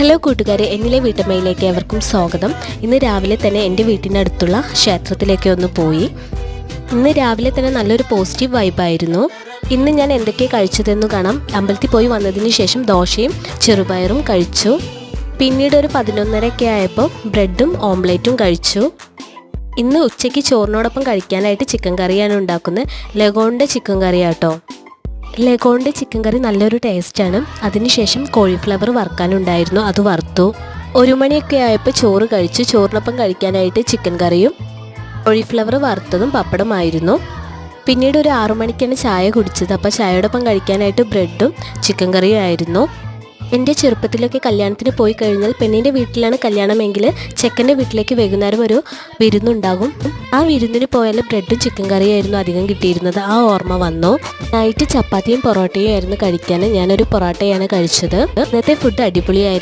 Hello കൂട്ടുകാരെ, എന്നിലെ വീട്ടമ്മയിലേക്ക് ഏവർക്കും സ്വാഗതം. ഇന്ന് രാവിലെ തന്നെ എൻ്റെ വീട്ടിനടുത്തുള്ള ക്ഷേത്രത്തിലേക്ക് ഒന്ന് പോയി. ഇന്ന് രാവിലെ തന്നെ നല്ലൊരു പോസിറ്റീവ് വൈബായിരുന്നു. ഇന്ന് ഞാൻ എന്തൊക്കെ കഴിച്ചതെന്ന് കാണാം. അമ്പലത്തിൽ പോയി വന്നതിന് ശേഷം ദോശയും ചെറുപയറും കഴിച്ചു. പിന്നീട് ഒരു 11:30 ആയപ്പോൾ ബ്രെഡും ഓംലേറ്റും കഴിച്ചു. ഇന്ന് ഉച്ചയ്ക്ക് ചോറിനോടൊപ്പം കഴിക്കാനായിട്ട് ചിക്കൻ കറിയാണ് ഉണ്ടാക്കുന്നത്. ലഗോണിൻ്റെ ചിക്കൻ കറിയാട്ടോ. ലഗോണിൻ്റെ ചിക്കൻ കറി നല്ലൊരു ടേസ്റ്റാണ്. അതിനുശേഷം കോളിഫ്ലവർ വറുക്കാനുണ്ടായിരുന്നു, അത് വറുത്തു. 1 മണിയൊക്കെ ആയപ്പോൾ ചോറ് കഴിച്ചു. ചോറിനൊപ്പം കഴിക്കാനായിട്ട് ചിക്കൻ കറിയും കോളിഫ്ലവർ വറുത്തതും പപ്പടമായിരുന്നു. പിന്നീട് ഒരു 6 മണിക്കാണ് ചായ കുടിച്ചത്. അപ്പോൾ ചായയോടൊപ്പം കഴിക്കാനായിട്ട് ബ്രെഡും ചിക്കൻ കറിയും ആയിരുന്നു. എൻ്റെ ചെറുപ്പത്തിലൊക്കെ കല്യാണത്തിന് പോയി കഴിഞ്ഞാൽ പെണ്ണിൻ്റെ വീട്ടിലാണ് കല്യാണമെങ്കിൽ ചെക്കൻ്റെ വീട്ടിലേക്ക് വൈകുന്നേരം ഒരു വിരുന്നുണ്ടാകും. ആ വിരുന്നിന് പോയാൽ ബ്രെഡും ചിക്കൻ കറിയായിരുന്നു അധികം കിട്ടിയിരുന്നത്. ആ ഓർമ്മ വന്നു. നൈറ്റ് ചപ്പാത്തിയും പൊറോട്ടയും ആയിരുന്നു കഴിക്കാൻ. ഞാനൊരു പൊറോട്ടയാണ് കഴിച്ചത്. ഇന്നത്തെ ഫുഡ് അടിപൊളിയായിരുന്നു.